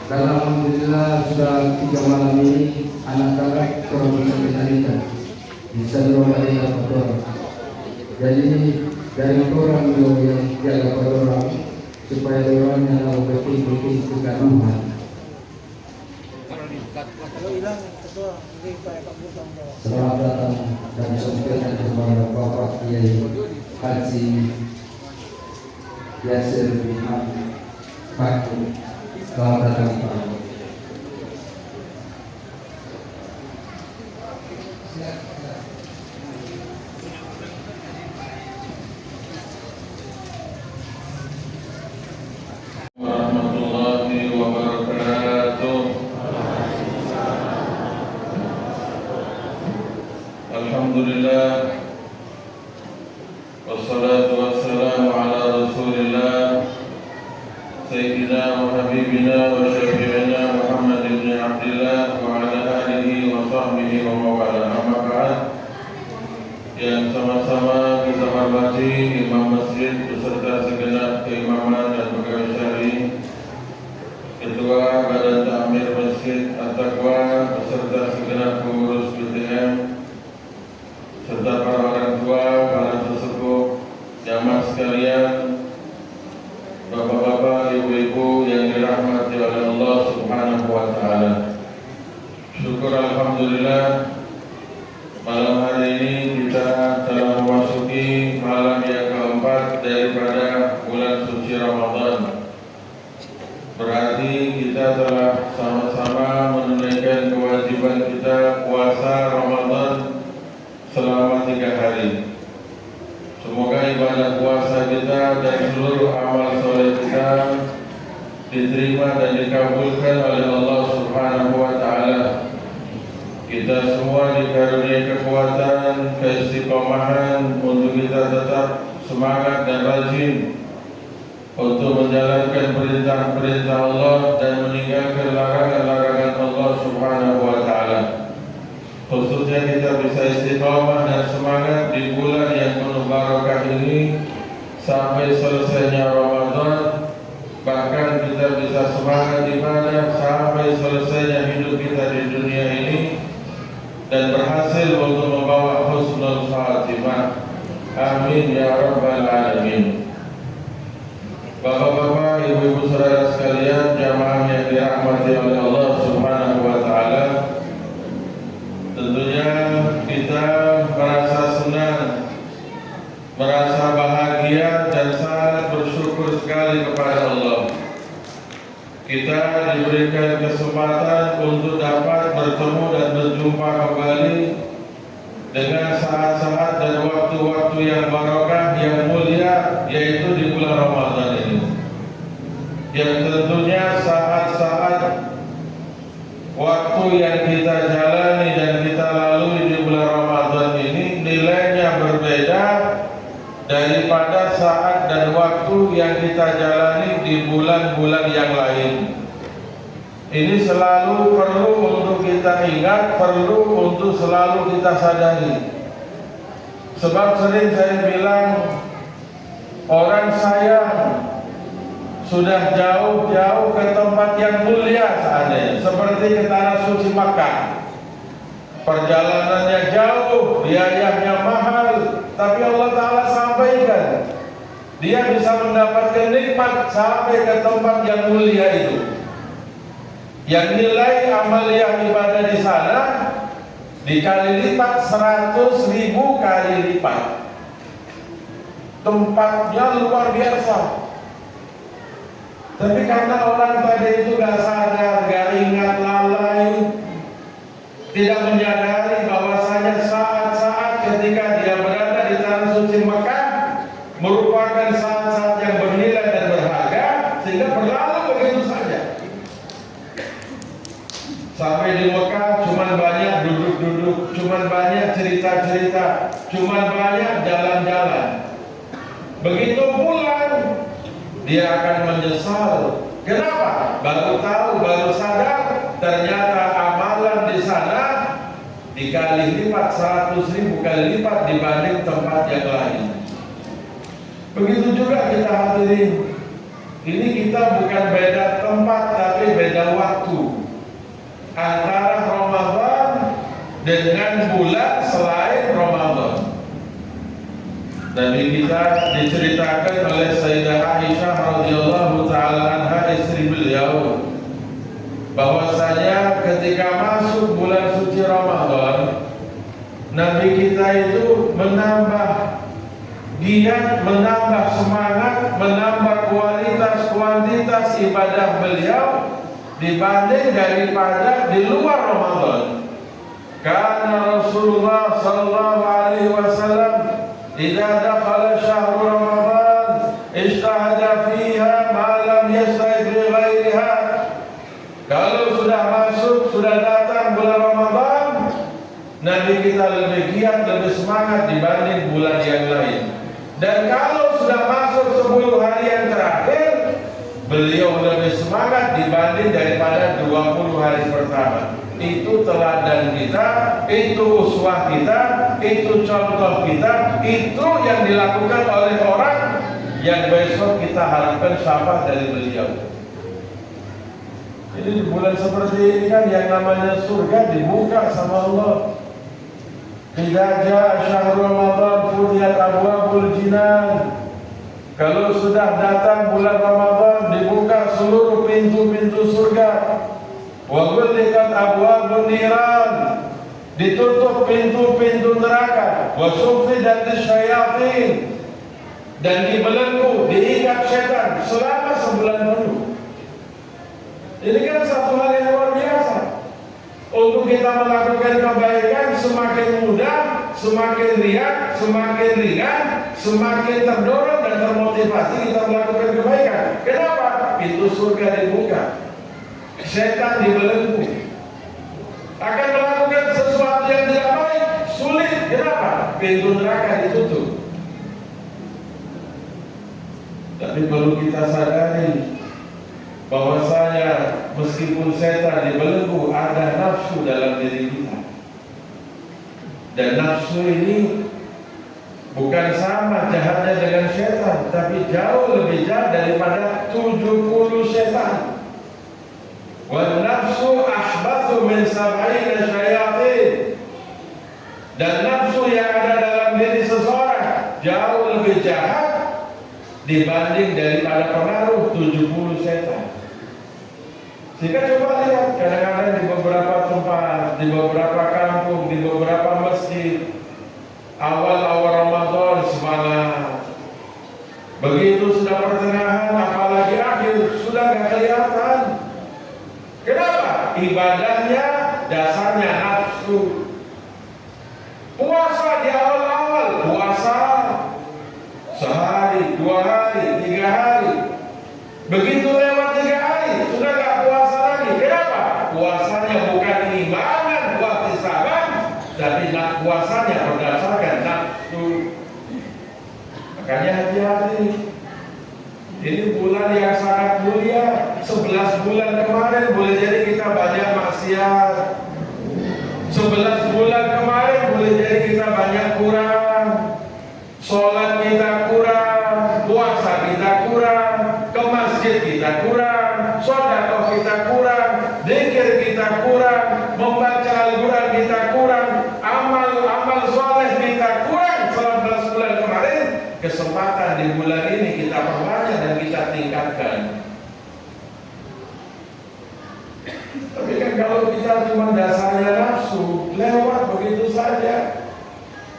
Dan alhamdulillah sudah 3 malam ini anak-anak kurang bisa menyanyikan bisa berolahraga orang. Jadi dari orang yang jaga orang supaya orang yang betul-betul kegaduhan. Selamat datang dan sampaikan kepada Bapak Kiai Haji Yasir bin Pak. Selamat datang Pak. Warahmatullahi wabarakatuh. Alhamdulillah, wassalatu wassalamu ala rasulillah Sayyidina wa habibina wa syafi'ina Muhammad ibn Abdillah wa ala alihi wa sahbihi wa mawala. Amma ba'd. Yang sama-sama kita hormati Imam Masjid beserta segenap keimaman dan pegawai syar'i, Ketua Badan Ta'mir Masjid At-Taqwa beserta segenap pengurus BTM, serta para orang tua, para sesepuh, jamaah sekalian, bapak-bapak, ibu-ibu yang dirahmati oleh Allah Subhanahu wa Ta'ala. Syukur alhamdulillah, malam hari ini kita telah memasuki malam yang keempat daripada bulan suci Ramadan. Berarti kita telah sama-sama menunaikan kewajiban kita puasa Ramadan selama 3 hari. Semoga ibadah puasa kita dan seluruh amal soleh kita diterima dan dikabulkan oleh Allah Subhanahu wa Ta'ala. Kita semua dikaruniai kekuatan, keistiqomahan untuk kita tetap semangat dan rajin untuk menjalankan perintah-perintah Allah dan meninggalkan larangan-larangan Allah Subhanahu wa Ta'ala. Khususnya kita bisa istiqomah dan semangat di bulan yang penuh barakah ini sampai selesainya Ramadan. Bahkan kita bisa semangat ibadah sampai selesainya hidup kita di dunia ini dan berhasil untuk membawa husnul khatimah. Amin ya rabbal alamin. Bapak-bapak, ibu-ibu, saudara sekalian, jamaah yang dirahmati oleh Allah Subhanahu wa Ta'ala, tentunya kita merasa senang, merasa bahagia dan sangat bersyukur sekali kepada Allah. Kita diberikan kesempatan untuk dapat bertemu dan berjumpa kembali dengan saat-saat dan waktu-waktu yang barakah, yang mulia, yaitu di bulan Ramadan ini. Yang tentunya saat-saat waktu yang kita jalani dan kita lalui di bulan Ramadan ini nilainya berbeda daripada saat dan waktu yang kita jalani di bulan-bulan yang lain. Ini selalu perlu untuk kita ingat, perlu untuk selalu kita sadari. Sebab sering saya bilang, orang sayang sudah jauh-jauh ke tempat yang mulia seandainya, seperti ke tanah suci Makkah. Perjalanannya jauh, biayanya mahal, tapi Allah Ta'ala sampaikan dia bisa mendapatkan nikmat sampai ke tempat yang mulia itu, yang nilai amaliyah ibadah di sana dikali lipat 100.000 kali lipat. Tempatnya luar biasa. Tapi karena orang tadi itu gak sadar, gak ingat, lalai, tidak menyadari bahwasanya saat-saat ketika dia berada di tanah suci Mekah merupakan saat-saat yang bernilai dan berharga, sehingga berlalu begitu saja. Sampai di Mekah cuman banyak duduk-duduk, cuman banyak cerita-cerita, cuman banyak jalan-jalan. Begitu pulang, dia akan menyesal. Kenapa? Baru tahu, baru sadar, ternyata amalan di sana dikali lipat 100.000 kali lipat dibanding tempat yang lain. Begitu juga kita hadirin, Ini kita bukan beda tempat, tapi beda waktu antara Ramadan dengan bulan selain Ramadan. Nabi kita diceritakan oleh Sayyidah Aisyah radhiyallahu taala anha, istri beliau, bahwasanya ketika masuk bulan suci Ramadan, Nabi kita itu menambah giat, menambah semangat, menambah kuantitas ibadah beliau dibanding daripada di luar Ramadan. Karena Rasulullah sallallahu alaihi wasallam idza dakhala syahrul Ramadan ijtahada fiha ma lam yastahid li ghairiha. Kalau sudah masuk, sudah datang bulan Ramadan, Nabi kita lebih giat, lebih semangat dibanding bulan yang lain. Dan kalau sudah masuk 10 hari yang terakhir, beliau lebih semangat dibanding daripada 20 hari pertama. Itu teladan kita, itu uswah kita, itu contoh kita, itu yang dilakukan oleh orang yang besok kita harapkan syafaat dari beliau. Jadi di bulan seperti ini kan yang namanya surga dibuka sama Allah. Idza jaa syahrul Ramadan futiyat abwaabul jinan. Kalau sudah datang bulan Ramadan, dibuka seluruh pintu-pintu surga. Wa ghulqat abwaabun niran. Ditutup pintu-pintu neraka. Wa suffidat asyayatin. Dan dibelenggu, diikat setan selama sebulan penuh. Ini kan satu hal yang luar biasa. Untuk kita melakukan kebaikan semakin mudah, semakin riak, semakin ringan, semakin terdorong dan termotivasi kita melakukan kebaikan. Kenapa? Pintu surga dibuka, setan dibelenggu. Akan melakukan sesuatu yang tidak baik sulit. Kenapa? Pintu neraka ditutup. Tapi perlu kita sadari bahwasanya meskipun setan dibelenggu, ada nafsu dalam diri kita. Dan nafsu ini bukan sama jahatnya dengan setan, tapi jauh lebih jahat daripada 70 setan. Wan nafsu ahbathu min sab'ina syayatin. Dan nafsu yang ada dalam diri seseorang jauh lebih jahat dibanding daripada pengaruh 70 setan. Sehingga coba lihat, kadang-kadang di beberapa tempat, di beberapa kampung, di beberapa masjid, awal-awal Ramadan semangat. Begitu sudah pertengahan, apalagi akhir, sudah gak kelihatan. Kenapa? Ibadahnya dasarnya nafsu. Puasa di awal-awal, puasa sehari, 2 hari, 3 hari. Begitu lewat 3 hari, sudah gak puasa lagi. Kenapa? Puasanya bukan imanan, ihtisaban, tapi puasanya berdasarkan nafsu. Makanya hati-hati. Ini bulan yang sangat mulia. 11 bulan kemarin boleh jadi kita banyak maksiat. 11 bulan kemarin boleh jadi kita banyak kurang. Sholat kita kurang, puasa kita kurang, ke masjid kita kurang, sedekah kita kurang, zikir kita kurang, membaca Al-Quran kita kurang, amal soleh kita kurang. 11 bulan kemarin, kesempatan di bulan ini kita perbanyak dan kita tingkatkan. Tapi kan kalau kita cuma dasarnya nafsu, lewat begitu saja.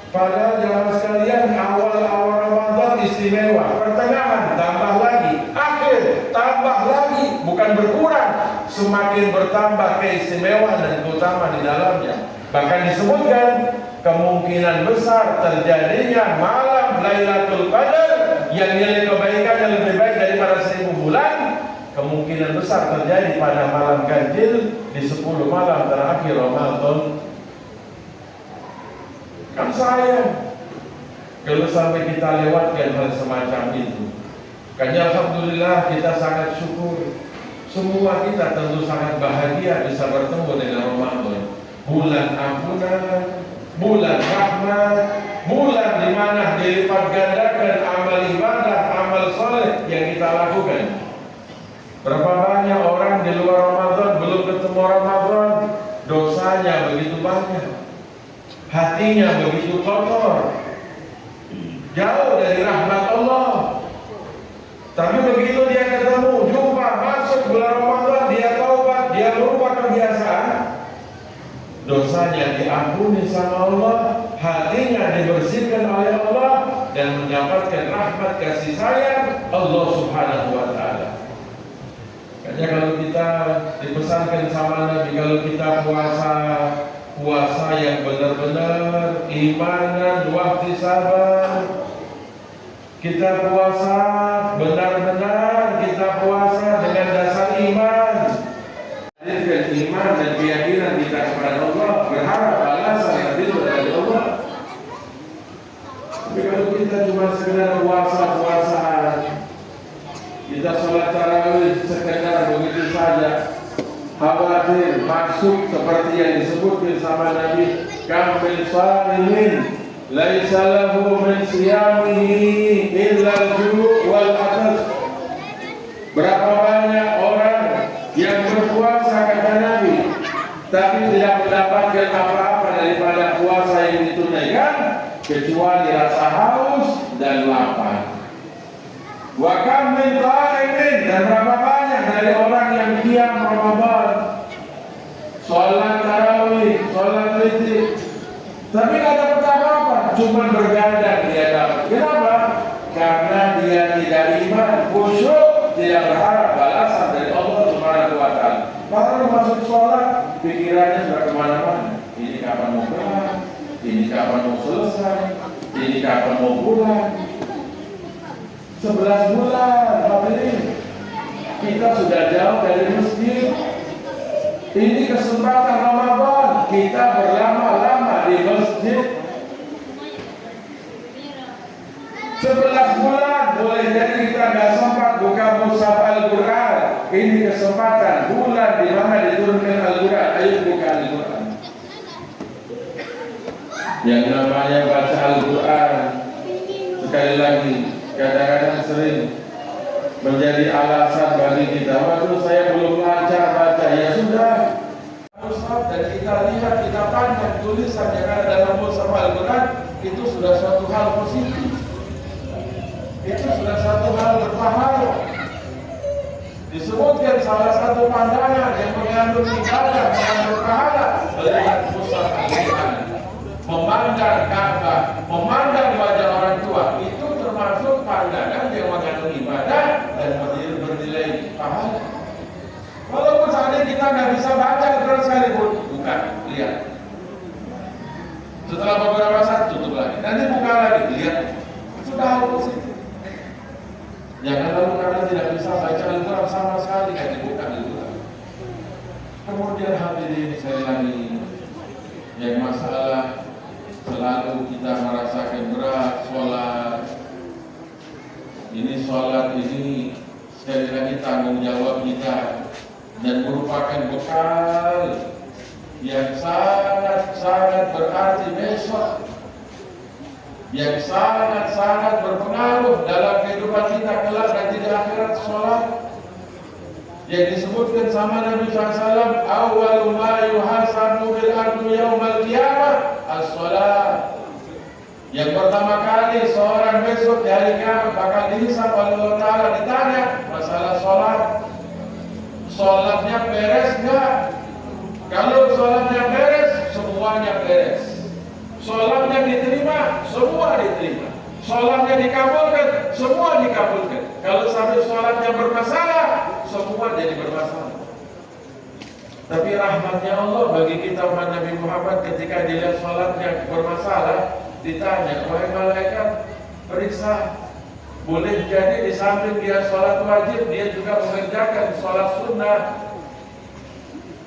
Padahal jamaah sekalian, awal-awal Ramadan istimewa, pertengahan tambah lagi, akhir tambah lagi, bukan berkurang, semakin bertambah keistimewaan dan keutamaan di dalamnya. Bahkan disebutkan kemungkinan besar terjadinya malam Lailatul Qadar yang nilai kebaikannya lebih baik daripada 1000 bulan. Kemungkinan besar terjadi pada malam ganjil di 10 malam terakhir Ramadan. Kan sayang kalau sampai kita lewatkan hal semacam itu. Karena alhamdulillah kita sangat syukur. Semua kita tentu sangat bahagia bisa bertemu dengan Ramadan. Bulan ampunan, bulan rahmat, bulan di mana dilipat gandakan amal ibadah, amal soleh yang kita lakukan. Berapa banyak orang di luar Ramadan belum ketemu Ramadan, dosanya begitu banyak, hatinya begitu kotor, jauh dari rahmat Allah. Tapi begitu dia ketemu, jumpa, masuk bulan Ramadan, dia taubat, dia merubah kebiasaan, dosanya diampuni sama Allah, hatinya dibersihkan oleh Allah, dan mendapatkan rahmat kasih sayang Allah Subhanahu wa Ta'ala. Makanya kalau kita dipesankan sama Nabi, kalau kita puasa yang benar-benar imanan waktu sabar, kita puasa benar-benar, kita puasa dengan dasar iman, dengan iman dan keyakinan kita kepada Allah, berharap balasan yang itu dari Allah. Tapi kalau kita cuma sekedar puasa-puasaan, kita sholat tarawih sekedar begitu saja, khawatir masuk seperti yang disebutkan sama Nabi, kamil shaimin laisa lahu min siyamihi illa al-ju' wal atas. Berapa banyak orang yang berpuasa kata Nabi, tapi tidak mendapatkan apa-apa daripada puasa yang ditunaikan kecuali rasa haus dan lapar. Wa kam min qa'imin, dan berapa banyak dari orang yang diam Ramadan, sholat tarawih, sholat witir, tapi tidak dapat apa-apa, cuma bergadang dia dapat. Kenapa? Karena dia tidak iman, khusyuk, tidak berharap balasan dari Allah Subhanahu wa Ta'ala. Baru masuk sholat, pikirannya sudah kemana-mana. Ini kapan mau kelar, ini kapan mau selesai, ini kapan mau pulang. 11 bulan, hadirin, kita sudah jauh dari masjid. Ini kesempatan Ramadan, kita berlama-lama di masjid. 11 bulan, boleh jadi kita nggak sempat buka mushaf Al-Quran. Ini kesempatan bulan di mana diturunkan Al-Quran. Ayo buka Al-Quran. Yang namanya baca Al-Quran, sekali lagi, kadang-kadang sering menjadi alasan bagi kita, waduh saya belum lancar baca. Ya sudah, Ustaz, dan kita lihat, kita pandang tulisan yang ada dalam mushaf Al-Quran, itu sudah suatu hal positif, itu sudah satu hal berpahala. Disebutkan salah satu pandangan yang mengandung ibadah, mengandung pahala, melihat mushaf Al-Quran, memandang Ka'bah, memandang wajah orang tua, itu termasuk pandangan yang mengandung ibadah dan bernilai pahala. Walaupun saat ini kita nggak bisa baca Al-Quran sekalipun, buka, lihat. Setelah beberapa saat tutup lagi, nanti buka lagi, lihat. Sudah hal positif. Jangan lalu karena tidak bisa baca Al-Quran sama sekali, kayak dibuka Al-Quran. Kemudian hadirin sekali lagi, yang masalah selalu kita merasakan berat sholat. Ini sholat ini sekali lagi tanggung jawab kita dan merupakan bekal yang sangat berarti besok, yang sangat berpengaruh dalam kehidupan kita kelak nanti di akhirat. Sholat yang disebutkan sama Nabi SAW, awwalu ma yuhasabu bil abdu yaumal qiyamah as-sholat. Yang pertama kali seorang besok di hari kiamat bakal dihisab oleh Allah Ta'ala, ditanya masalah sholat. Sholatnya beres enggak? Kalau sholatnya beres, semuanya beres. Sholatnya diterima, semua diterima. Sholatnya dikabulkan, semua dikabulkan. Kalau sampai sholatnya bermasalah, semua jadi bermasalah. Tapi rahmatnya Allah bagi kita umat Nabi Muhammad, ketika dilihat sholatnya bermasalah, ditanya, wahai malaikat, periksa. Boleh jadi di samping dia sholat wajib, dia juga mengerjakan sholat sunnah.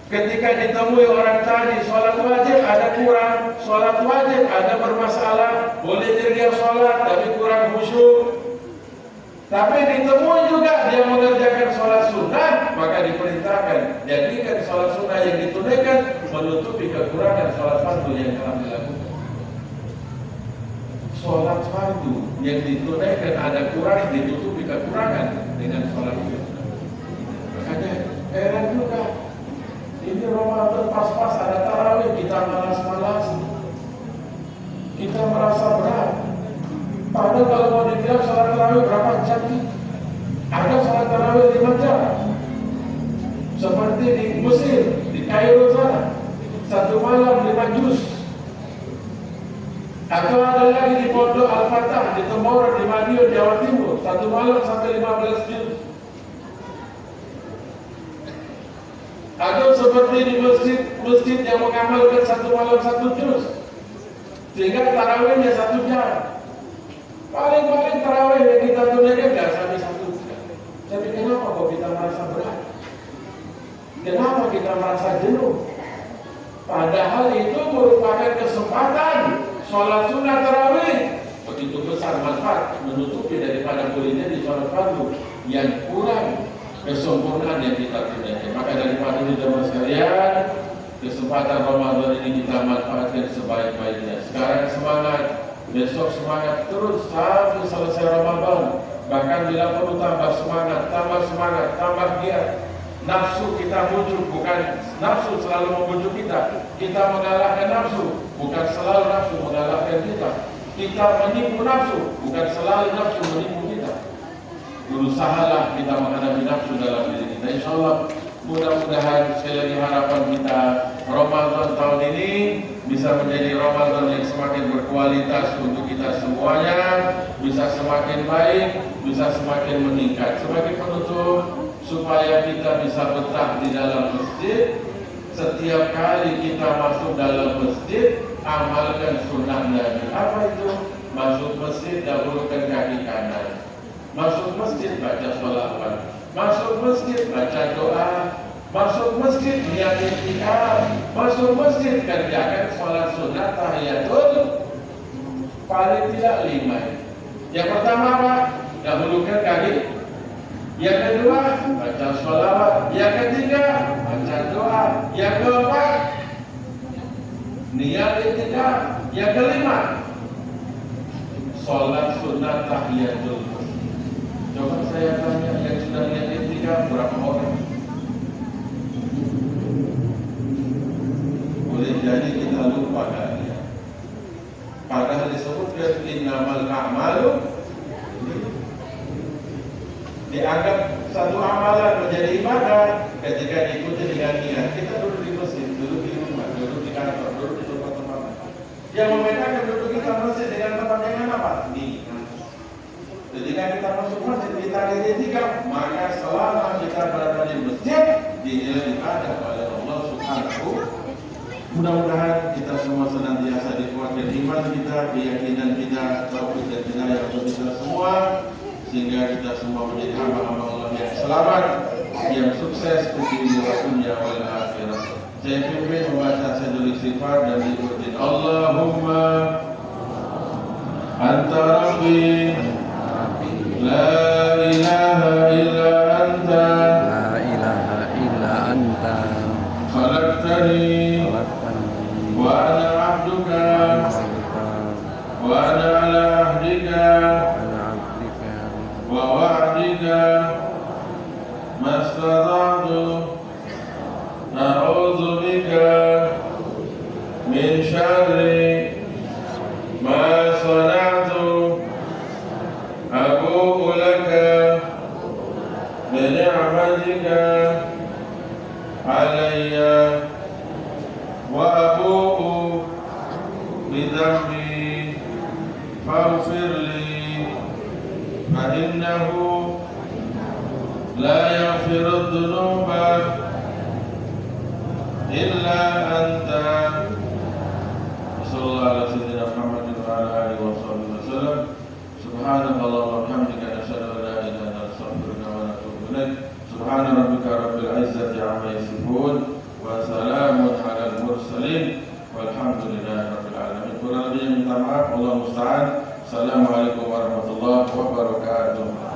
Ketika ditemui orang tadi sholat wajib ada kurang, sholat wajib ada bermasalah, boleh jadi dia sholat tapi kurang khusyuk. Tapi ditemui juga dia mengerjakan sholat sunnah, maka diperintahkan jadikan sholat sunnah yang ditunaikan menutupi kekurangan sholat fardu yang telah dilakukan. Sholat fardu yang ditunaikan ada kurang, ditutupi kekurangan dengan sholat sunnah. Heran juga. Ini Ramadan pas-pas ada tarawih, kita malas-malas. Kita merasa berat. Padahal kalau mau dibilang salat tarawih berapa jam sih? Ada salat tarawih 5 jam. Seperti di Mesir, di Kairo sana, 1 malam 5 juz. Atau ada lagi di Pondok Al-Fatah, di Temora, di Madiun, Jawa Timur, 1 malam sampai 15 juz. Atau seperti di masjid yang mengamalkan 1 malam 1 juz, sehingga tarawihnya 1 jam. Paling-paling tarawih yang kita tunaikan nggak sampai 1 jam. Tapi kenapa kok kita merasa berat? Kenapa kita merasa jenuh? Padahal itu merupakan kesempatan sholat sunnah tarawih. Begitu besar manfaat menutupi daripada bolehnya di sholat fardu yang kurang kesempurnaan yang kita tunaikan. Maka daripada itu jemaah sekalian, kesempatan Ramadan ini kita manfaatkan sebaik-baiknya. Sekarang semangat, besok semangat terus sampai selesai Ramadan. Bahkan bila perlu tambah semangat, tambah giat. Nafsu kita muncul, bukan nafsu selalu membujuk kita. Kita mengalahkan nafsu, bukan selalu nafsu mengalahkan kita. Kita menipu nafsu, bukan selalu nafsu menipu kita. Berusahalah kita menghadapi nafsu dalam diri kita. InsyaAllah mudah-mudahan sekali lagi harapan kita Ramadan tahun ini bisa menjadi Ramadan yang semakin berkualitas untuk kita semuanya, bisa semakin baik, bisa semakin meningkat. Sebagai penutup, supaya kita bisa betah di dalam masjid, setiap kali kita masuk dalam masjid, amalkan sunnah Nabi. Apa itu? Masuk masjid dahulukan kaki kanan. Masuk masjid baca sholawat. Masuk masjid baca doa. Masuk masjid niat itikaf. Masuk masjid kerjakan sholat sunnah tahiyatul paling tidak 5. Yang pertama apa? Dahulukan kaki. Yang kedua, baca sholawat. Yang ketiga, baca doa. Yang keempat, niat itikaf. Yang kelima, sholat sunnah tahiyatul masjid. Coba saya tanya, yang sudah niat itikaf berapa orang? Boleh jadi kita lupa kali ya. Padahal disebutkan innamal a'malu, dianggap satu amalan menjadi ibadah ketika diikuti dengan niat. Kita duduk di masjid, duduk di rumah, duduk di kantor, duduk di tempat-tempat. Yang membedakan duduk kita masjid dengan tempat yang mana apa? Niat. Ketika kita masuk masjid, kita itikaf, maka selama kita berada di masjid dinilai ibadah oleh Allah Subhanahu. Mudah-mudahan kita semua senantiasa dikuatkan iman kita, keyakinan kita, taufik dan hidayah untuk kita semua, sehingga kita semua menjadi hamba-hamba Allah yang selamat, yang sukses di dunia wal akhirah. Saya pimpin membaca sajul istighfar dan diikutin. Allahumma anta rabbi la ilaha illa anta khalaqtani wa ana abduka wa ana ala ahdika wa wa'dika mastata'tu a'udzu bika min syarri ma sana'tu abu'u laka bi ni'matika alayya wa abu'u bi dhanbi faghfir li فإنه لا يغفر الذنوب إلا أنت. صلى الله على سيدنا محمد وعلى آله وصحبه وسلم. سبحانك اللهم وبحمدك نشهد أن لا إله إلا أنت نستغفرك ونتوب إليك. سبحان ربك رب العزة عما يصفون وسلام على المرسلين والحمد لله رب العالمين. Kurang lebihnya minta maaf, Allah musta'an. Assalamualaikum warahmatullahi wabarakatuh.